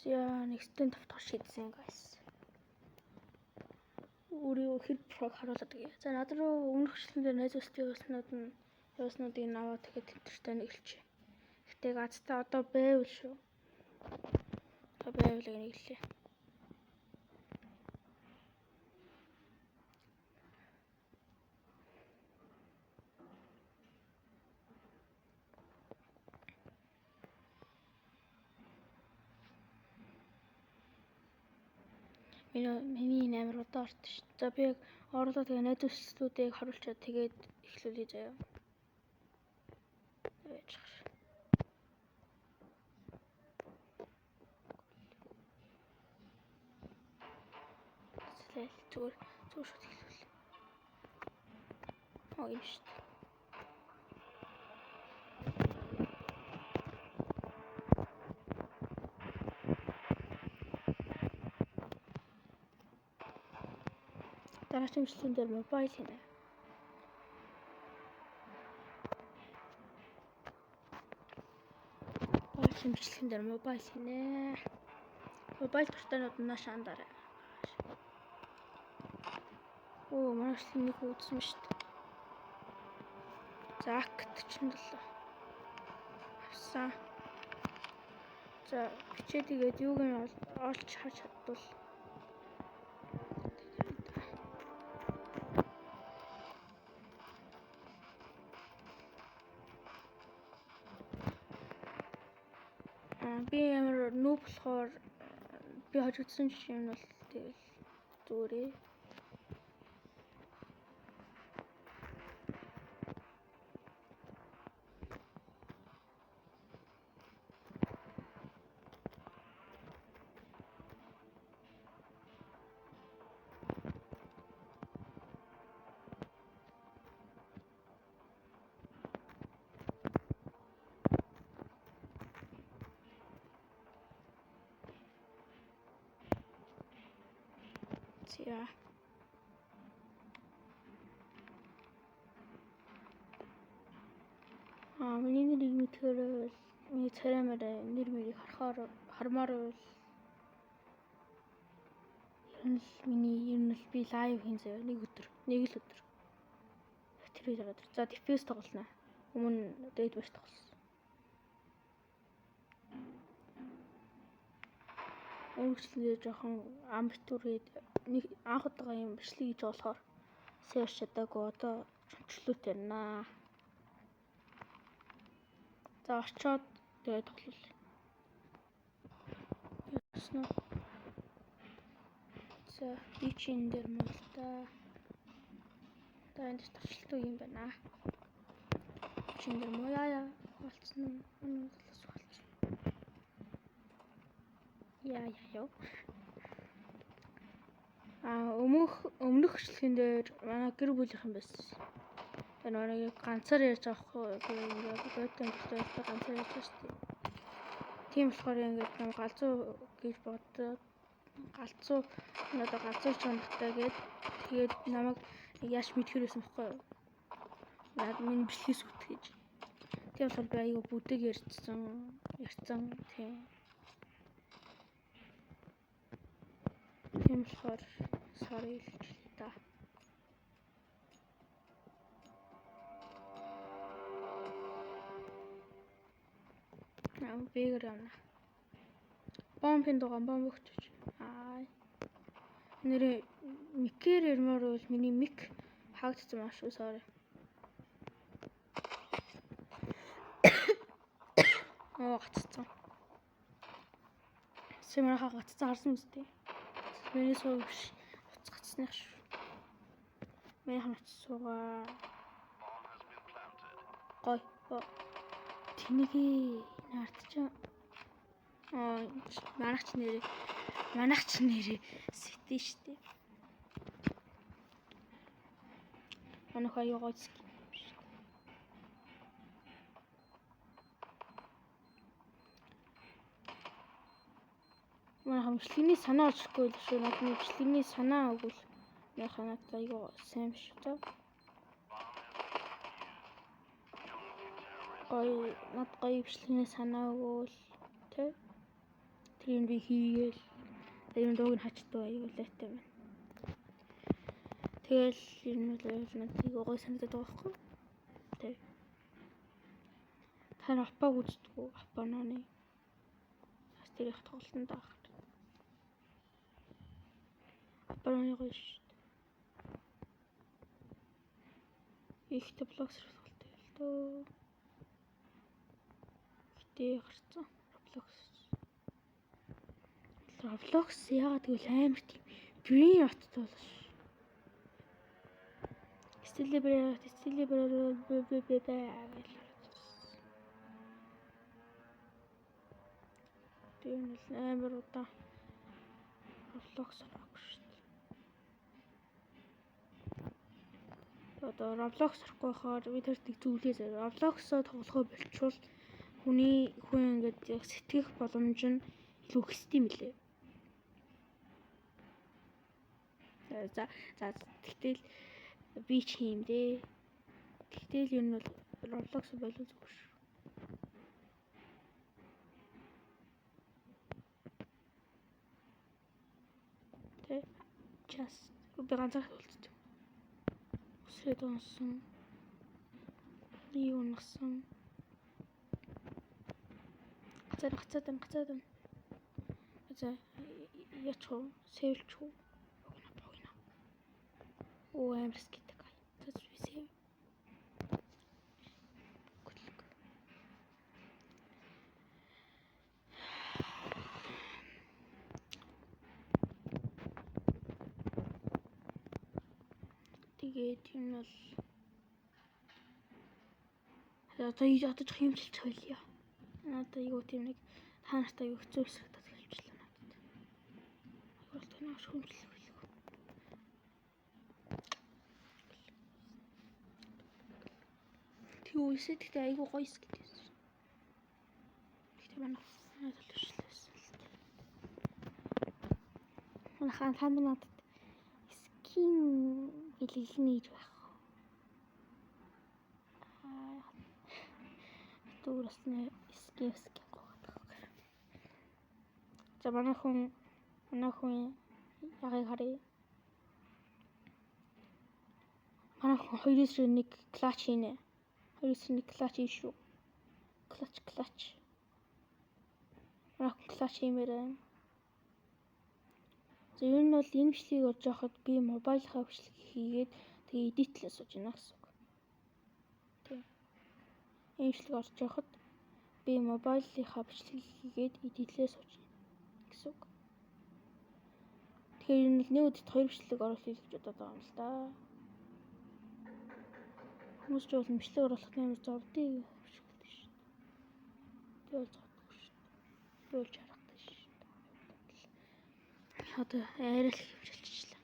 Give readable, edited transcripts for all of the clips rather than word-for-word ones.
За нэгстэн тавтах шийдсэн guys. Өөрийгөө хэр прог харуулдаг юм. За над руу өмнөх хвшлэн дээр найз устын явснуудыг аваад тэгээд тэмдэртэй нэгэлчээ. Гэтэ газтай одоо байвал шүү. Одоо байвал нэглээ. Миний наймар удаа орт ш. За би яг орлоо тэгээ найз устуудыг харуулчаад тэгээд эхлүүлье заяа. Зүгээр шууд хэлвэл. Юм шүү дээ. Дараагийн хвшлэн дээр мобайл хийнэ. Хэмжлэхэн дээр мобайл хийнэ. Мобайл дуртайнууд нааш андараа. Оо, манай хвшлэн нэг үзсэн шүү дээ. За, акт 47. Авсан. За, бичээд игээд юуг нь олж харж чадвал. Би ямар нүүб болохоор би хожигдсон жишээ нь бол тэгэл зүгээрээ. За. Миний нэрийг мэдхээр миний цараймаар нэр мэрийг хармаар бол ер нь би лайв хийн заяа нэг л өдөр. Тэр өдөр. За дефьюз тоглоно. Өмнө дээд баш тоглосон. Өөрчлөлөө жоохон амбитурээд нэг анх удаага юм бичлэг хийж болохоор сэрч чадаагүй одоо чөлөөтэй байна. За очоод тэгээд тоглоё. Яснаа. За би чин дээр мөн л та. Энд тавчлалт юм байна. Чин дээр муу яа болцсон юм. Яа. Өмнөх хвшлэхэн дээр манай гэр бүлийнхэн байсан. Тэр нэг ганцаар ярьж авахгүй ингээд бодтой ганцаар ярьж шүү дээ. Тийм болохоор ингээд нам галзуу гэж бодоод галзуу чанартай тэгээд намайг яаш мэдхэр байсан байхгүй юу? Наад миний бичлэгээс үт гэж. Тийм болохоор би аяга бүдэг ярьцсан тийм. Тийм болохоор sorry л та. Бэгэр явна. Бомбын дугаан бомб өгч. Нэр микээр ярмаар бол миний мик хаагдсан маш шүү sorry. Гаццсан. Сэмэрхаа гаццсан харсан үстэй. Миний сууж уцгацсных шүү. Миний хамт суугаа. Гой. Тэнийгээ наартчаа. Манайч нэрээ сэтэн штэ. Манайх аягаа зүг. Манай хэмжлэгийн санаа олчихгүй л шүү. Надад хэмжлэгийн санаа өгвөл яхаа надад аягаа сайн биш үү? Гой хэмжлэгийн санаа өгвөл тэ тэр Тийм би хийгээл. Энэ дууг нь хачдаг аюулайтай байна. Тэгэл энэ нэг гой санагдаад байгаа байхгүй. Тэг. Тань аппаг үздэг үү? Аппа нооны. Бас тэр их тоглолтод байгаа. Аппа нооны гоё шүү дээ. Ихтэй блог сургалт байл дөө. Ихтэй гарцсан. Roblox яагаад гэвэл амар тийм brain rot болоош. Стилибэр тийм л амар удаа Roblox сурах шүү дээ. Одоо Roblox сурахгүй хахаар би тэр зүйлээс Roblox-оо тоглохоо болчвол хүн ингээд яг сэтгэх боломж нь илүү ихсдэг юм лээ. За тэгтэл би ч юм дээ. Тэгтэл юу нь бол Roblox болов зүгээр шүү. Тэ час би ганцаар болчихсон. Өсрээд онсон. Юу насан. Гацаад. За ячуу, сэвэлчүү. Оо амар скитэг. Тэс бисээ. Тэгээд энэ бол одоо хэмжилж хойлё. Одоо юу тийм нэг та нартай юу хэцүү хэсэгтээ хэлчихлээ надад. Айгуул тэнийш хэмжлэх байлгүй. Юу ийсэ тэгтээ айгуу гоё скитээс. Тэгтээ манай төлөвшлээс л дээ. Хаан надад скин гэлэлний гэж байх. Дүүрэснэ скин гоодаг. За манай хүн ягийг харъя. Манай хүн 2-1 клач хийнэ. 2-1 клач ий шүү. Клач. Манай хүн клач хиймээр байна. За ер нь бол энэ бичлэгийг орж явахад би мобайлынхаа бичлэг хийгээд тэгээ эдитлээ сууж байна гэсэн үг. Тийм. Энэ бичлэг орж явахад би мобайлынхаа бичлэг хийгээд эдитлээ сууж байна гэсэн үг. Тэгэхээр энэ нэг өдөрт 2 бичлэг оруулах гэж бодоод байгаа юм л да. Хүмүүс ч бол бичлэг оруулах амар зовдгийг хөвшгөлтэй шүү дээ. Тэгэл зовдгүй шүү дээ. Болж харахтай шүү дээ. Одоо арай л хөвжүүлчихлээ.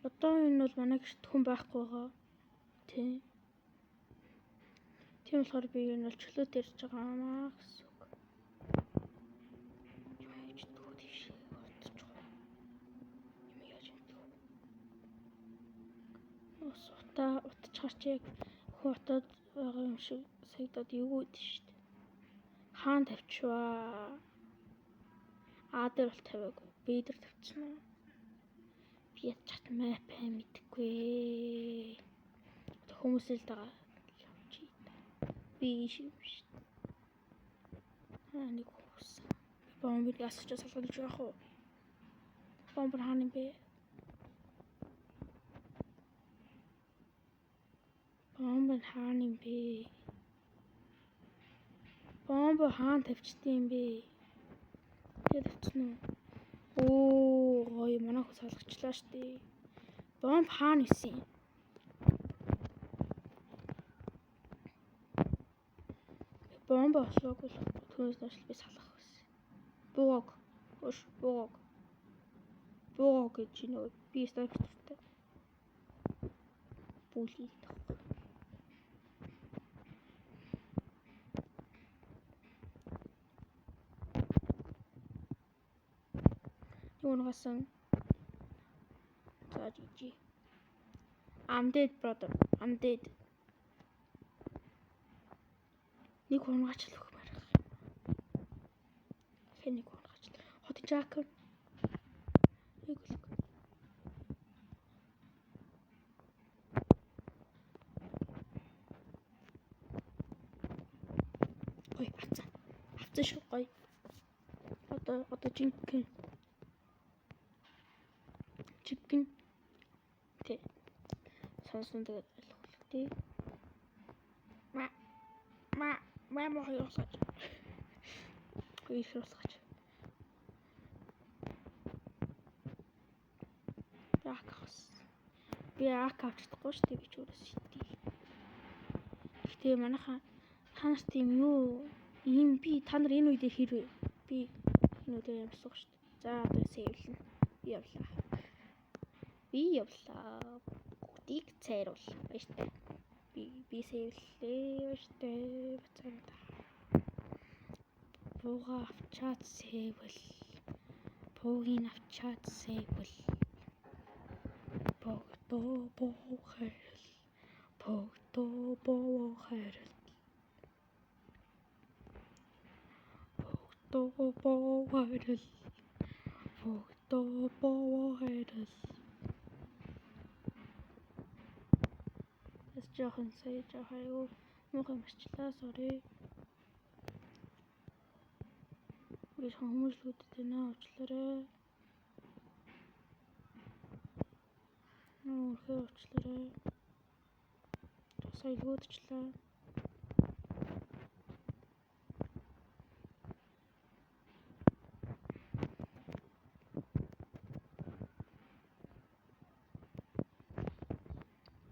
Одоо энэ бол манай гэрт хүн байхгүй байгаа. Тийм болохоор би энэ бол чөлөөт ярьж байгаа маа гэсэн үг. Юу яаж дүү тийш ордож байгаа. Юм яаж юм дүү. Утаж гарч яг хүн утаад байгаа юм шиг сагдаад эвгүүд шүү дээ. Хаан тавьчваа. Дээр бол тавиагүй. Би дээр тавьчихсан уу? Би ятчат мэп мэдгүй. Хүмүүс л байгаа. Би шиг шүү дээ. Нэг хүмүүс. Бомбыг асууж салгаж явах уу? Бомб хаана бэ? Бомб хаана юм бэ? Бомб хаана тавьчдээ юм бэ? Тэгээд тавьчихна уу? Оо, гоё манай хүн салгачлаа штэ. Бомб хаана исэн? бомба ослог бол түүнээс нааш би салах байсан. Бууг гэж нөө би снайпертай. Бүлий тах. Юунагасан за жи. I'm dead brother. I'm dead. Нэг хонгач л өгмөр. Хэнийг хонгач. Хот жак. Нэг л. Ой, авцаа шүү гоё. Одоо чипкин. Тэ. Сонсон тэгээд ойлгох тий. Мама хоёрсаж. Хоёрсаж. Би авч чадахгүй шүү дээ гэж өөрөөс шийдтий. Гэтэ манайхаа та нарт тийм юу ийм би та нар энэ үедээ хэрвээ би энэ үедээ ямсах шүү дээ. За одоо сейвлэн. Би явлаа. Бүгдийг цайруулах байж таа. Би сейвлээ байж таа. Бацаанда. Бууга авчаад сейвэл. Буугийн авчаад сейвэл. Богдоо боохэрэл. Богдоо боохэрэл. Богдоо боохэрэл. Богдоо боохэрэл. Тэс жоохон сая жоохон юу муухай марчлаа sorry. Би хүмүүжлүүдэд энэ уучлаарай. Нүүрхээ уучлаарай. Тусаа илгүүдчлээ.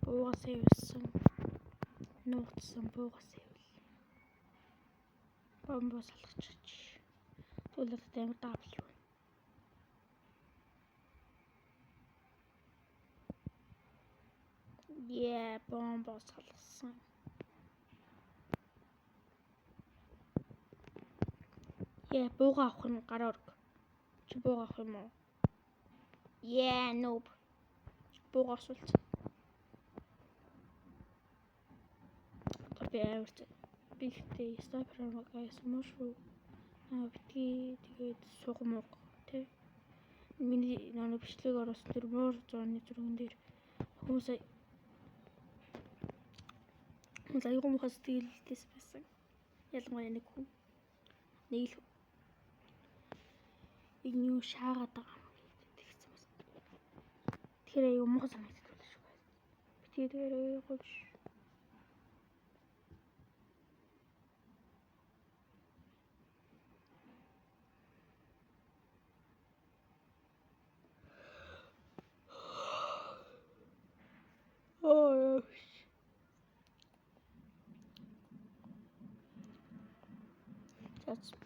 Бууга сэвсэн. Нууцсан бууга сэвэл. Бомбо салгачих. Түлхэлт амар даавал. Бомбо салгасан. Бууга авах нь гараа орг. Чи бууга авах юм уу? Noob. Бууга асуулт. Би аварч бихтэй снайпер магаас мөшөө. Битгий тэгээд сугмог тий. Миний нөө бичлэг оруулсан тэр муур зооны зурган дээр хүмүүс аюу муухай сэтгэлдээс байсан. Ялангуяа нэг хүн. Нэг л энэ юу шаагаад байгаа юм тэгсэн бас. Тэгэхээр аюу муухай санагддаг шүү. Битгий дээр гооч.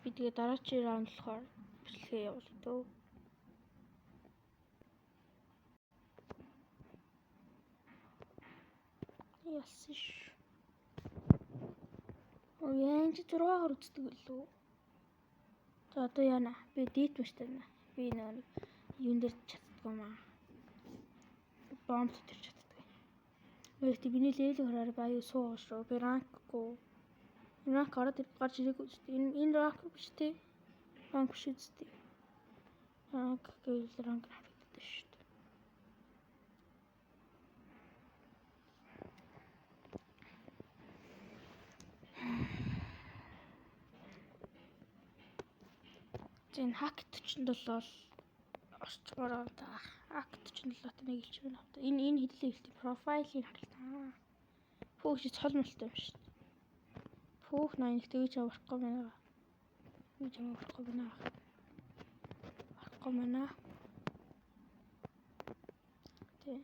Би тэгээ дараачийн раунд болохоор бичлэгээ явуулъя дөө. Яасан ш. Яан чи 6-аар үздэг лөө. За одоо яана. Би дит мэштэй нэ. Би нэг юун дээр чаддгүй маа. Бомб дээр чаддгүй. Өөртөө биний левел хараар баю суугаш руу би ранкгүй. Ранк гарч ирэх үстэй. Энэ ранк биш тий. Ранк биш үстэй. Ранк гэвэл ранк харагддаг шүү дээ. Зин хак 47 бол орчмоор та хак 47-т нэг илж байна. Энэ хэдлээ хэлтий профайлыг харалтаа. Фүүч цол мэлтэй юм шүү дээ. Фүүх 81 тэгж авахгүй байна. Тэгж авахгүй байна. Авахгүй байна. Тэ.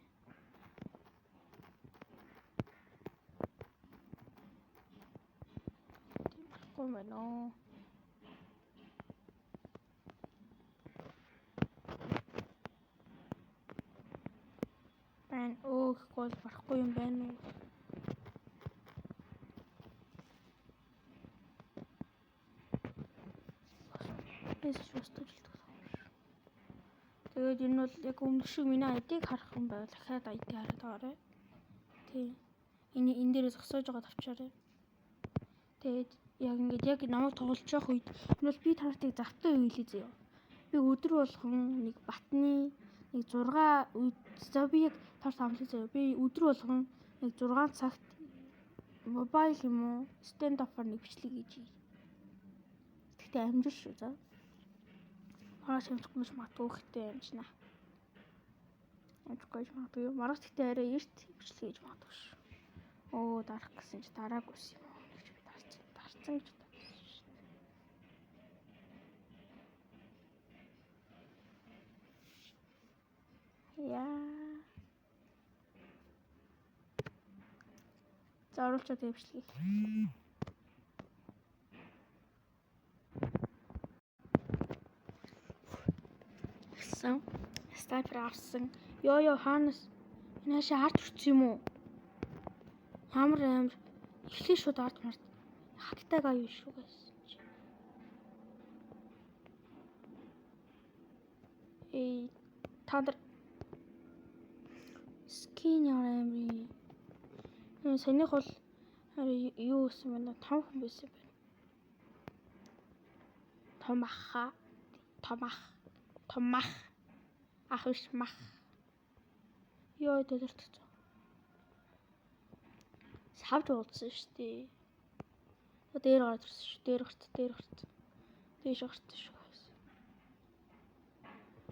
болохгүй юм байна оо. Байн гол барахгүй юм байна уу? Тэгээд энэ бол яг өмнө шиг миний ID-г харах юм байвал дахиад ID хараад байгаарай. Тий. Энэ дээрээ зогсоож байгаа тавчаарай. Тэгээд яг ингэж яг намайг тоглож явах үед энэ бол би танартыг завтай үйлээ зөө. Би өдөр болгон нэг батны нэг 6 үед за би яг тарт амлаа зөө. Би өдөр болгон нэг 6 цагт мобайл юм уу stand up-аар нэг бичлэг хийж. Тэгтээ амжир шүү за. Маргааш амжихгүй магадгүй ихтэй амжина. Амжихгүй магадгүй. Маргааш тэгтээ арай эрт бичлэг хийж магадгүй шүү. Оо дарах гэсэн чи дараагүйс юм уу? Гэж би дарцсан гэж бодсон шүү дээ. Яа. За оруулчаад бичлэг. Снайпер авсан. Ёо хаанаас энэ хашаа харж хүрсэн юм уу? Амар эхлээ шууд ард мард. Хатдаг аюу шүү гэсэн чи. Тадар скин ямарми. Санийх бол юу гэсэн бэ? 5 хүн байсан байна. Томах. Ах биш мах. Ёо дөлөрт. Савд уулзсан шүү дээ. Дээр гараад ирсэн шүү. Дээр гарт. Дээш гарсан шүү.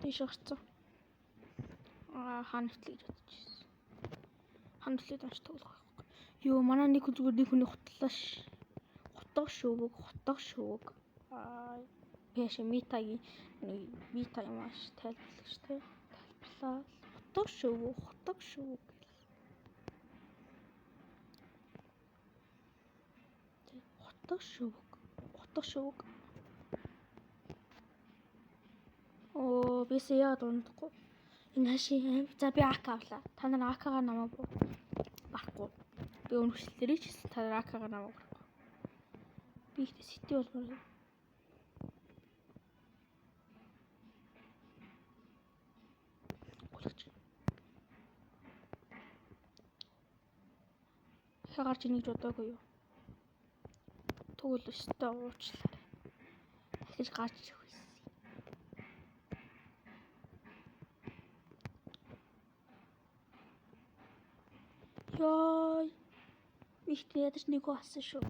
Дээш гарсан. Хаантлыг гэж бодож байсан. Хаантлыг даш тоглох байхгүй. Ёо манай нэг хүн зүгээр нэг хүний хутлааш. Хутга шүүг. Пэш митагийн мита юм ааш тайлбарлагч те. Тайлбарлаа. Хутга шүүг. Хутга шүүг. Оо бисээ яа дундахгүй. Энэ хашийн за би АК авлаа. Та нар АК-гаар намайг барахгүй. Би өнөчлөлтөрөө ч гэсэн та нар АК-гаар намайг барахгүй. Би ихтэй сэтий болмоор. Гарч ийнэ гэж бодоогүй юу? Тэгвэл өстой уучлаарай. Дахиж гарч ирэх байсан. Ёй. Ихтэй ядаж нэг болсон шүү.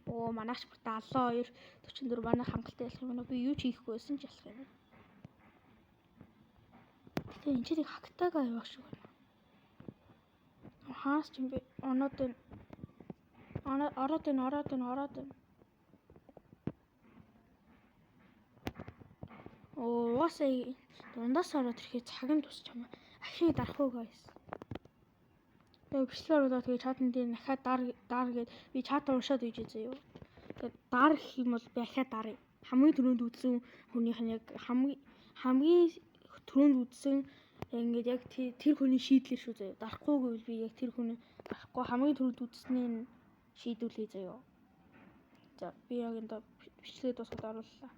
Оо манаач бүр 72 44 манай хангалттай ялах юм байна. Би юу ч хийхгүй байсан ч ялах юм. Гэтэ энэ чирийг хактагаа явах шүү. Хаас ч юм бэ? Ороод энэ. Оо уусаа дундаас ороод ирэхэд цаг нь тусч юм. Ахиг дарах уу guys. Тэгээ бичлэгээр болоо тэгээ чатан дээр дахиад дар гээд би чат уншаад үйж үзье юу. Тэгээд дар гэх юм бол би ахиад даръя. Хамгийн түрүүнд үзсэн хүнийх нь яг хамгийн түрүүнд үзсэн ингээд яг тэр хүний шийдлэр шүү заяа. Дарахгүй гэвэл би яг тэр хүний дарахгүй хамгийн түрүүнд үзснийг шийдүүлээ заяа. За би яг энэ бичлэгээ дуусгаад орууллаа.